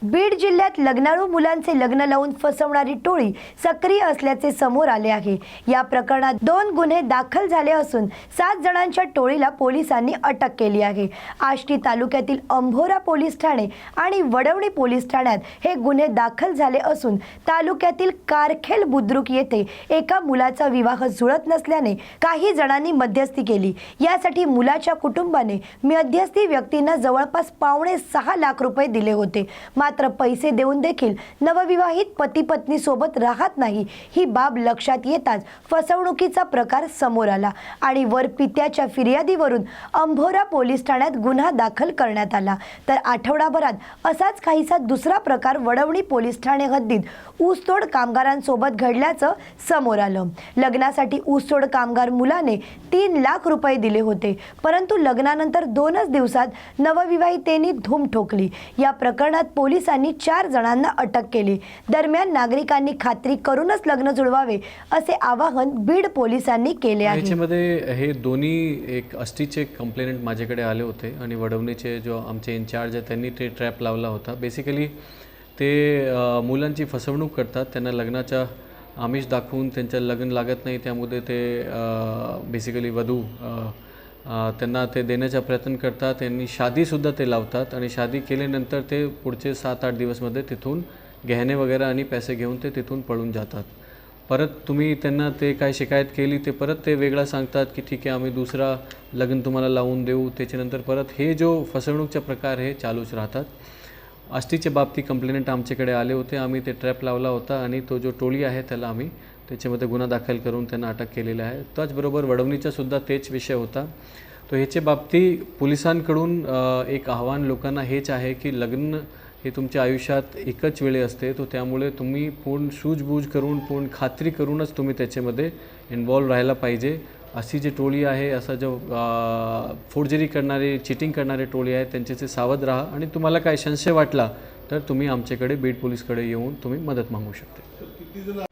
बीड जिल्ह्यात लग्नाळू मुलांचे लग्न लावून फसवणारी टोळी सक्रिय असल्याचे समोर आले आहे। या प्रकरणात 2 गुन्हे दाखल झाले असून 7 जणांच्या टोळीला पोलिसांनी अटक केली आहे। आष्टी तालुक्यातील अंभोरा पोलीस ठाणे आणि वडवणी पोलीस ठाण्यात हे गुन्हे दाखल झाले असून तालुक्यातील कारखेल बुद्रुक येथे एका मुलाचा विवाह जुळत नसल्याने काही जणांनी मध्यस्थी केली। यासाठी मुलाच्या कुटुंबाने मध्यस्थी व्यक्तींना जवळपास $5.5 लाख दिले होते। मात्र पैसे देऊन देखील नवविवाहित पती पत्नी सोबत राहत नाही ही बाब लक्षात येताच फसवणुकीचा प्रकार समोर आला आणि वर पित्याच्या फिर्यादीवरून अंभोरा पोलीस ठाण्यात गुन्हा दाखल करण्यात आला। तर आठवडाभरात असाच काहीसा दुसरा प्रकार वडवणी पोलीस ठाणे हद्दीत ऊसतोड कामगारांसोबत घडल्याचं समोर आलं। लग्नासाठी ऊसतोड कामगार मुलाने $3 लाख दिले होते, परंतु लग्नानंतर 2च दिवसात नवविवाहितेनी धूम ठोकली। या प्रकरणात पोलिसांनी 4 जणांना अटक केली। दरम्यान नागरिकांनी खात्री करूनच लग्न जुळवावे असे आवाहन बीड पोलिसांनी केले आहे। याच्यामध्ये हे दोन्ही एक आष्टीचे कंप्लेंट माझ्याकडे आले होते आणि वडवणीचे जो आमचे इन्चार्ज आहे त्यांनी ते ट्रॅप लावला होता। बेसिकली ते मुलांची फसवणूक करतात, त्यांना लग्नाचा आमिष दाखवून त्यांचं लग्न लागत नाही त्यामुळे ते बेसिकली वधू त्यांना ते देण्याचा प्रयत्न करतात। त्यांनी शादीसुद्धा ते लावतात आणि शादी केल्यानंतर ते पुढचे 7-8 दिवसमध्ये तिथून गहने वगैरे आणि पैसे घेऊन ते तिथून पळून जातात। परत तुम्ही त्यांना ते काय शिकायत केली ते परत ते वेगळं सांगतात की ठीक आहे आम्ही दुसरा लग्न तुम्हाला लावून देऊ। त्याच्यानंतर परत हे जो फसवणूकचा प्रकार हे चालूच राहतात। आष्टीच्या बाबतीत कंप्लेंट आमच्याकडे आले होते, आम्ही ते ट्रॅप लावला होता आणि तो जो टोळी आहे त्याला आम्ही त्याच्यामध्ये गुन्हा दाखल करून त्यांना अटक केलेला आहे। त्याचबरोबर वडवणीचा सुद्धा तेच विषय होता। तो ह्याच्या बाबतीत पोलिसांकडून एक आव्हान लोकांना हेच आहे की लग्न हे तुमच्या आयुष्यात एकच वेळे असते, तो त्यामुळे तुम्ही पूर्ण सूझबूझ करून पूर्ण खात्री करूनच तुम्ही त्याच्यामध्ये इन्वॉल्व राहायला पाहिजे। अशी जी टोळी आहे, असा जो फोर्जरी करणारे चिटिंग करणारे टोळी आहे त्यांच्याचे सावध राहा आणि तुम्हाला काय संशय वाटला तर तुम्ही आमच्याकडे बीड पोलीसकडे येऊन तुम्ही मदत मागू शकता।